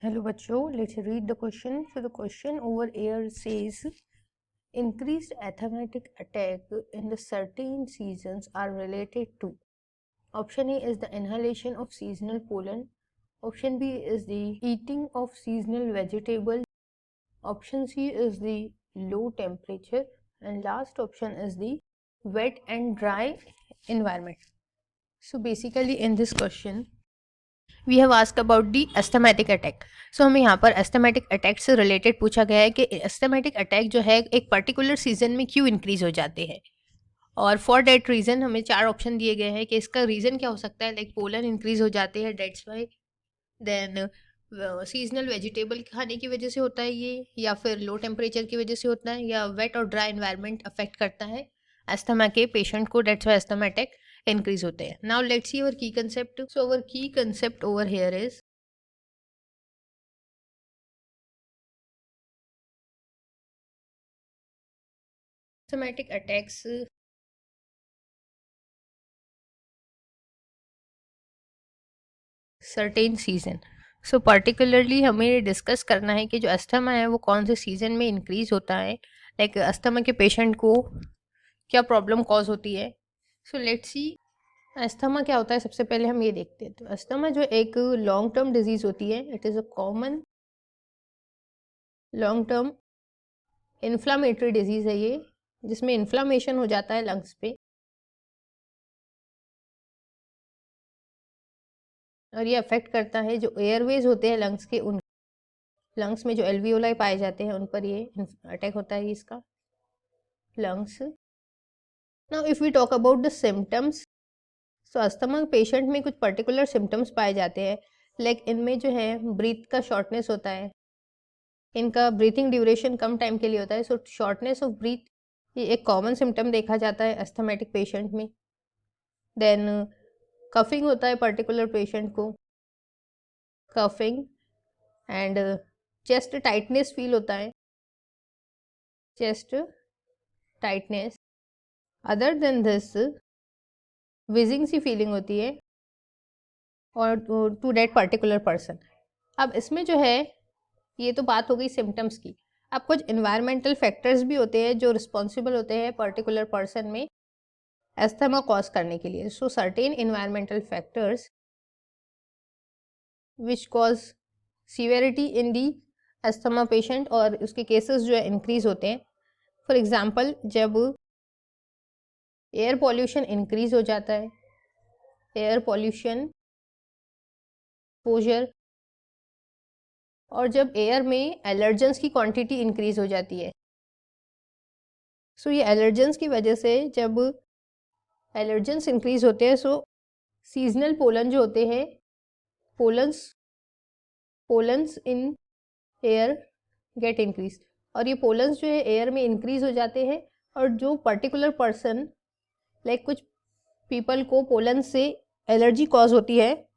Hello बच्चों, let's read the question. So the question over here says increased asthmatic attack in the certain seasons are related to. Option A is the inhalation of seasonal pollen. Option B is the eating of seasonal vegetables. Option C is the low temperature, and last option is the wet and dry environment. So basically in this question we have ask about the asthmatic attack. So हमें यहाँ पर asthmatic attack से related पूछा गया है कि asthmatic attack जो है एक पर्टिकुलर सीजन में क्यों इंक्रीज हो जाते हैं, और फॉर डेट रीज़न हमें 4 ऑप्शन दिए गए हैं कि इसका रीज़न क्या हो सकता है. लाइक पोलन इंक्रीज हो जाते हैं, that's why. Then seasonal vegetable खाने की वजह से होता है ये, या फिर लो टेम्परेचर की वजह से होता है, या वेट और ड्राई एनवायरनमेंट अफेक्ट करता है अस्थमा के पेशेंट को. That's why asthma attack increase होते हैं. Now let's see our key concept. So our key concept over here is asthmatic attacks certain season. So particularly हमें डिस्कस करना है कि जो अस्थमा है वो कौन से सीजन में इंक्रीज होता है. लाइक अस्थमा के पेशेंट को क्या प्रॉब्लम कॉज होती है. सो लेट्स सी अस्थमा क्या होता है. सबसे पहले हम ये देखते हैं. तो अस्थमा जो एक लॉन्ग टर्म डिजीज होती है, it is a common long term inflammatory disease है ये, जिसमें इन्फ्लामेशन हो जाता है लंग्स पे, और ये अफेक्ट करता है जो एयरवेज होते हैं लंग्स के. उन लंग्स में जो एल्वियोलाई पाए जाते हैं उन पर ये अटैक होता है इसका lungs. Now if we talk about the symptoms, so asthma patient में कुछ पर्टिकुलर सिम्टम्स पाए जाते हैं. लाइक इनमें जो है ब्रीथ का शॉर्टनेस होता है, इनका ब्रीथिंग ड्यूरेशन कम टाइम के लिए होता है. सो शॉर्टनेस ऑफ ब्रीथ ये एक कॉमन सिम्टम देखा जाता है अस्थमेटिक पेशेंट में. देन कफिंग होता है पर्टिकुलर पेशेंट को, coughing. And chest tightness feel होता है, chest tightness. Other than this wheezing सी फीलिंग होती है और टू दैट पर्टिकुलर पर्सन. अब इसमें जो है ये तो बात हो गई सिम्टम्स की. अब कुछ इन्वायरमेंटल फैक्टर्स भी होते हैं जो रिस्पॉन्सिबल होते हैं पर्टिकुलर पर्सन में एस्थमा कॉज करने के लिए. सो certain environmental factors which cause severity in the asthma patient, और उसके केसेस जो है इंक्रीज होते हैं. फॉर एग्जांपल जब एयर पॉल्यूशन इंक्रीज हो जाता है, एयर पॉल्यूशन एक्सपोजर, और जब एयर में एलर्जेंस की क्वांटिटी इंक्रीज हो जाती है. सो ये एलर्जेंस की वजह से जब एलर्जेंस इंक्रीज होते हैं, सो सीजनल पोलन जो होते हैं, pollens in air gate increase, और ये पोलन्स जो है एयर में इंक्रीज हो जाते हैं. और जो पर्टिकुलर पर्सन लाइक कुछ पीपल को पोलन से एलर्जी कॉज होती है.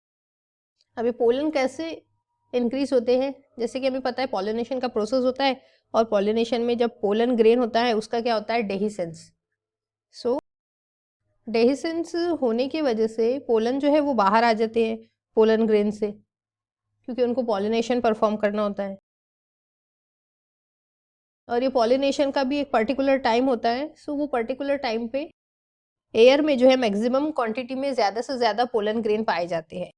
अभी पोलन कैसे इंक्रीज होते हैं, जैसे कि हमें पता है पॉलिनेशन का प्रोसेस होता है, और पॉलिनेशन में जब पोलन ग्रेन होता है उसका क्या होता है, डेहिसेंस. सो डेहिसेंस होने की वजह से पोलन जो है वो बाहर आ जाते हैं पोलन ग्रेन से, क्योंकि उनको पॉलिनेशन परफॉर्म करना होता है. और ये पॉलिनेशन का भी एक पर्टिकुलर टाइम होता है. सो वो पर्टिकुलर टाइम पे एयर में जो है मैक्सिमम क्वांटिटी में ज़्यादा से ज़्यादा पोलन ग्रेन पाए जाते हैं.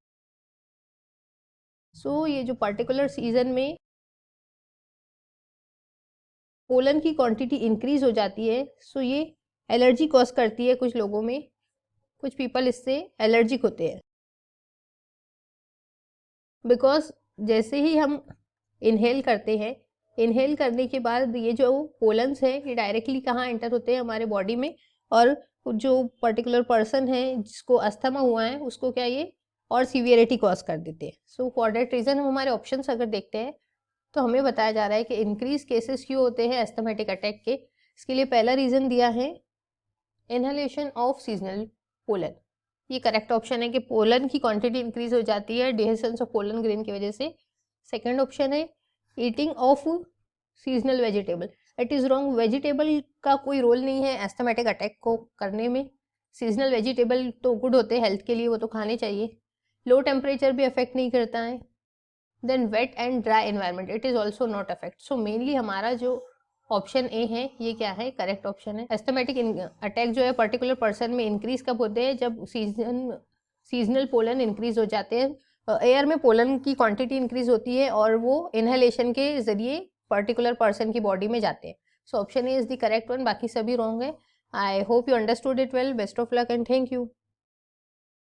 सो ये जो पर्टिकुलर सीजन में पोलन की क्वांटिटी इंक्रीज हो जाती है, सो ये एलर्जी कॉज करती है कुछ लोगों में. कुछ पीपल इससे एलर्जिक होते हैं, बिकॉज जैसे ही हम इनहेल करते हैं, इनहेल करने के बाद ये जो पोलन्स है ये डायरेक्टली कहाँ एंटर होते हैं, हमारे बॉडी में. और जो पर्टिकुलर पर्सन है जिसको अस्थमा हुआ है उसको क्या ये और सीवियरिटी कॉज कर देते हैं. सो फॉर दैट रीज़न हम हमारे ऑप्शंस अगर देखते हैं तो हमें बताया जा रहा है कि इंक्रीज केसेस क्यों होते हैं एस्थमेटिक अटैक के. इसके लिए पहला रीज़न दिया है इनहेलेशन ऑफ सीजनल पोलन. ये करेक्ट ऑप्शन है कि पोलन की क्वांटिटी इंक्रीज हो जाती है डिहेसेंस ऑफ पोलन ग्रेन की वजह से. सेकंड ऑप्शन है eating of seasonal vegetable. It is wrong. Vegetable का कोई रोल नहीं है एस्थमेटिक अटैक को करने में. सीजनल वेजिटेबल तो गुड होते हैं हेल्थ के लिए, वो तो खाने चाहिए. लो टेम्परेचर भी अफेक्ट नहीं करता है. Then wet and dry environment, it is also not affect. So mainly हमारा जो ऑप्शन ए है ये क्या है, करेक्ट ऑप्शन है। एस्थमेटिक अटैक जो है पर्टिकुलर पर्सन में इंक्रीज कब होते हैं, जब सीजनल पोलन इंक्रीज हो जाते हैं, एयर में पोलन की क्वांटिटी इंक्रीज होती है और वो इनहेलेशन के जरिए पर्टिकुलर पर्सन की बॉडी में जाते हैं। So option A is the correct one, बाकी सभी रॉन्ग है। I hope you understood it well. Best of luck and thank you.